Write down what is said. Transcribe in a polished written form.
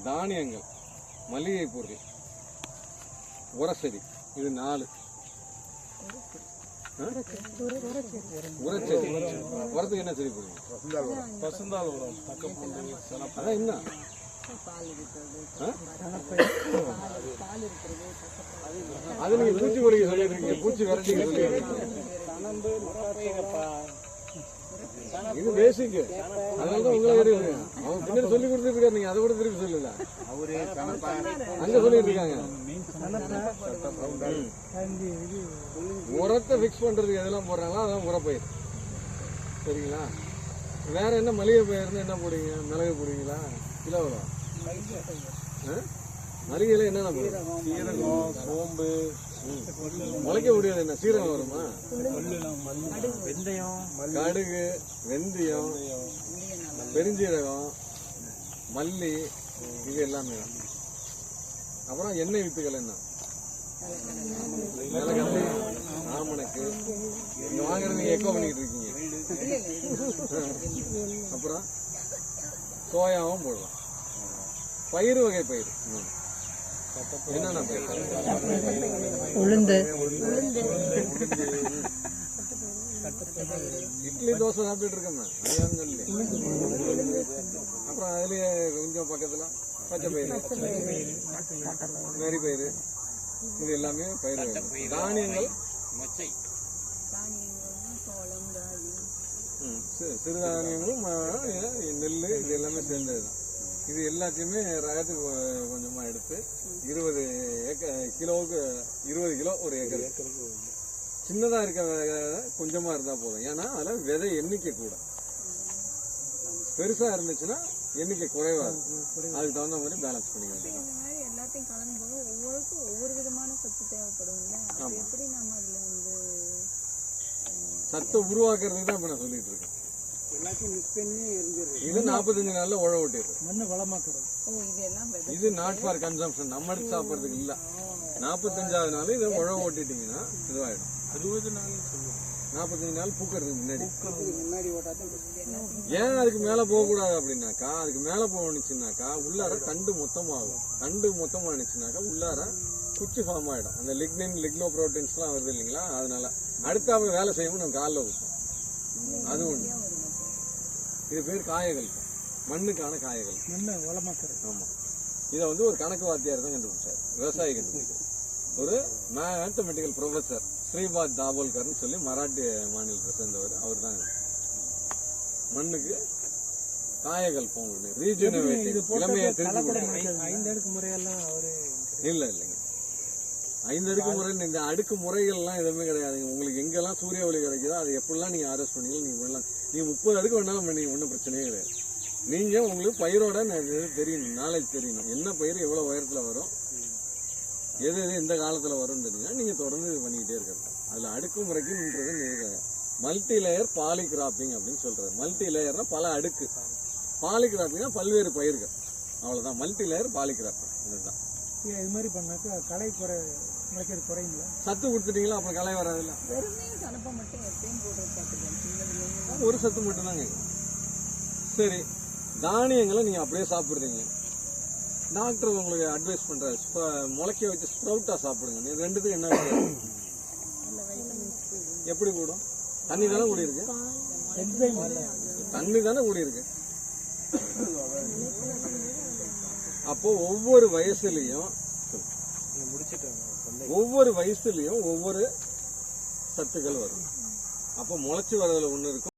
தானியங்கள், மளிகை பொருள், உரசெடி, இது 4. உரச்செடி, உரத்துக்கு என்ன செடி போடுங்க? பசுந்தாள் உரம், அதான் என்ன அது நீங்க பூச்சி குறைக்க சொல்லிருக்கீங்க, பூச்சி விரட்டி இது பேசிக். அதனாலதான் உங்களை கேட்டு அவங்க பின்னாடி சொல்லி கொடுத்துருக்காரு, நீங்க அதை கூட திருப்பி சொல்லல. அங்க சொல்லிட்டு இருக்காங்க உரத்தை பிக்ஸ் பண்றதுக்கு எதெல்லாம் போடுறாங்களோ அதான் உரப்பயிர். சரிங்களா? வேற என்ன மளிகை பயிர்னு என்ன போடுவீங்க? மிளகு போடுவீங்களா? கிலோ மளிகையில என்னென்ன போடுவோம்? சீரகம், சோம்பு, முளைக்க முடியாது. என்ன சீரகம் வருமா? வெந்தயம், கடுகு, வெந்தயம், பெருஞ்சீரகம், மல்லி, இது எல்லாமே. அப்புறம் எண்ணெய் வித்துக்கள் என்ன? மிளகல்லி, ஆமணக்கு. இங்க வாங்குறது நீங்க எக்கோ பண்ணிட்டு இருக்கீங்க. அப்புறம் சோயாவும் போடலாம். பயிர் வகை பயிர் என்னென்ன பயிர்? உளுந்து, இட்லி தோசை சாப்பிட்டுட்டு இருக்கோம். அப்புறம் அதுலயே கொஞ்சம் பக்கத்துல பச்சை பயிர், மேரி பயிர், இது எல்லாமே பயிர் வகை. தானியங்கள், சிறுதானியங்களும் நெல், இது எல்லாமே சேர்ந்ததுதான். இது எல்லாத்தையுமே ரகத்துக்கு கொஞ்சமா எடுத்து 20 கிலோவுக்கு 20 கிலோ ஒரு ஏக்கர். சின்னதா இருக்க கொஞ்சமா இருந்தா போதும். ஏன்னா அதுல விதை எண்ணிக்கை கூட. பெருசா இருந்துச்சுன்னா எண்ணிக்கை குறைவா இருக்கும். அதுக்கு தகுந்த மாதிரி பேலன்ஸ் பண்ணிக்கலாம். எல்லாத்தையும் கலந்து போது ஒவ்வொருக்கும் ஒவ்வொரு விதமான சத்து தேவைப்படும்ல. எப்படி நாம அதுல வந்து சத்தை உருவாக்குறதுக்கு தான் இப்ப நான் சொல்லிட்டு இருக்கேன். இது 45 நாள்ல உழ ஓட்டிடுது. மண்ணு வளமாக்குறது. இது நாட் ஃபார் கன்சம்ஷன், நம்ம எடுத்து சாப்பிட்றதுக்கு இல்ல. 45வது நாள் இதை உழ ஓட்டிட்டீங்கன்னா இதுவாயிடும். 60 நாள் சொல்லுவோம். 45 நாள் பூக்கிறதுக்கு முன்னாடி. ஏன் அதுக்கு மேல போக கூடாது அப்படின்னாக்கா, அதுக்கு மேல போனுச்சுனாக்கா உள்ளார தண்டு மொத்தமாகும். தண்டு மொத்தமானுச்சுனாக்கா உள்ளார குச்சி ஃபார்ம் ஆயிடும். அந்த லிக்னின், லிக்னோ புரோட்டீன்ஸ் எல்லாம் வருது இல்லைங்களா? அதனால அடுத்தாப்புல வேலை செய்யவும் நம்ம காலில் ஊற்றும். அது ஒண்ணு. இது பேர் காயகள், மண்ணுக்கான காயகள். மண்ணை வளமாக்குறது. ஆமா. இதை வந்து ஒரு கணக்கு வாத்தியார் தான் கண்டுபிடிச்சார், விவசாயி கண்டுபிடிச்சார். ஒரு மேத்தமெட்டிக்கல் ப்ரொஃபசர் ஸ்ரீபாத் தாபோல்கர்னு சொல்லி மராட்டி மாநிலத்தை சேர்ந்தவர். அவர் தான் மண்ணுக்கு காயகள் போகணும், ரீஜெனரேட்டிவ், இளமையை திருப்பி. 5 அடுக்கு முறையெல்லாம் அவரு இல்லைங்க. 5 அடுக்கு முறை, இந்த அடுக்கு முறைகள்லாம் எதுவுமே கிடையாதுங்க. உங்களுக்கு எங்கெல்லாம் சூரிய ஒளி கிடைக்குதோ அதை எப்படிலாம் நீங்க ஆர்எஸ் பண்ணீங்க நீங்க பண்ணலாம். நீங்க 30 அடுக்கு வேணாலும் பண்ணீங்க, ஒன்றும் பிரச்சனையே கிடையாது. நீங்க உங்களுக்கு பயிரோட தெரியணும், நாலேஜ் தெரியணும். என்ன பயிர் எவ்வளவு உயரத்துல வரும், எது எது எந்த காலத்துல வரும்னு தெரியுங்க. நீங்க தொடர்ந்து பண்ணிக்கிட்டே இருக்கிறது. அதுல அடுக்கு முறைக்குன்றது மல்டி லேயர் பாலிகிராப்பிங் அப்படின்னு சொல்றது. மல்டி லேயர்னா பல அடுக்கு, பாலிகிராப்பிங்னா பல்வேறு பயிர்கள். அவ்வளவுதான் மல்டி லேயர் பாலிகிராப்பிங். இதுதான். இது மாதிரி பண்ணாக்கா களை முளைக்கிறது குறையுங்களா? சத்து கொடுத்துட்டீங்களா அப்புறம் களை வராதுல்ல. ஒரு சத்து மட்டும் தாங்க. சரி, தானியங்களை நீங்க அப்படியே சாப்பிடுறீங்க. டாக்டர் உங்களுக்கு அட்வைஸ் பண்றாரு, முளைக்க வச்சு ஸ்ப்ரவுட்டா சாப்பிடுங்க. இது ரெண்டுத்துக்கு என்ன வித்தியாசம்? எப்படி கூடும்? தண்ணி தானே கூடி இருக்கு. தண்ணி தானே கூடி இருக்கு. அப்போ ஒவ்வொரு வயசுலயும் ஒவ்வொரு சத்துக்கள் வரும். அப்போ முளைச்சு வரதுல ஒண்ணு இருக்கும்.